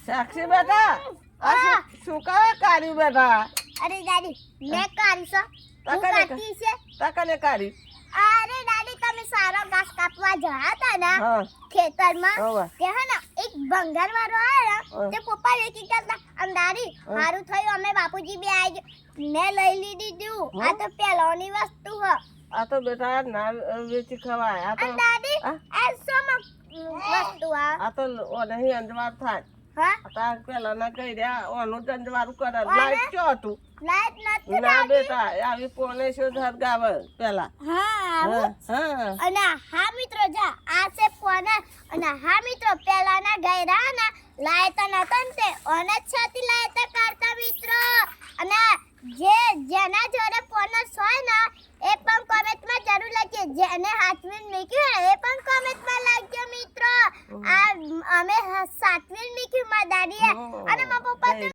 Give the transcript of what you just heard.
સાક્ષી બેટા શું કહે કાઢી બેટા અરે દાદી મેં કાઢી છે હું કાઢી છે તકને કાઢી અરે દાદી તમે સારો ઘાસ કાપવા ગયા હતા ને ખેતરમાં તે હે ને એક ભંગાર વાળો આયો તે પપ્પા લેકી ગયા આમ દાદી સારું થયું અમે બાપુજી બે આવી મેં લઈ લીધું આ તો પેલોની વસ્તુ હ આ તો બેટા ના વેચી ખવાય આ તો દાદી આ શું વસ્તુ આ તો ઓને અંજવાર થાય હા તાર પેલા ના કહી રહ્યા ઓનું જંજવારું કરે લાઈટ ચો હતું લાઈટ નથી ના બેટા આવી પોને શું ધરગાવે પેલા હા અને હા મિત્રો જા આ છે પોને અને હા મિત્રો પેલાના ગયરા ના લાઈટ નતા ને તે ઓને છાતી લાઈટ કરતા મિત્રો અને જેના જોડે પોને સોય ના એ પણ કોમેન્ટમાં જરૂર લખજો જેને હાથવીન મૂક્યું એ પણ કોમેન્ટમાં લખજો મિત્રો આ અમે સાતવીન મૂક્યું મારા દાદીએ અને મારા પપ્પા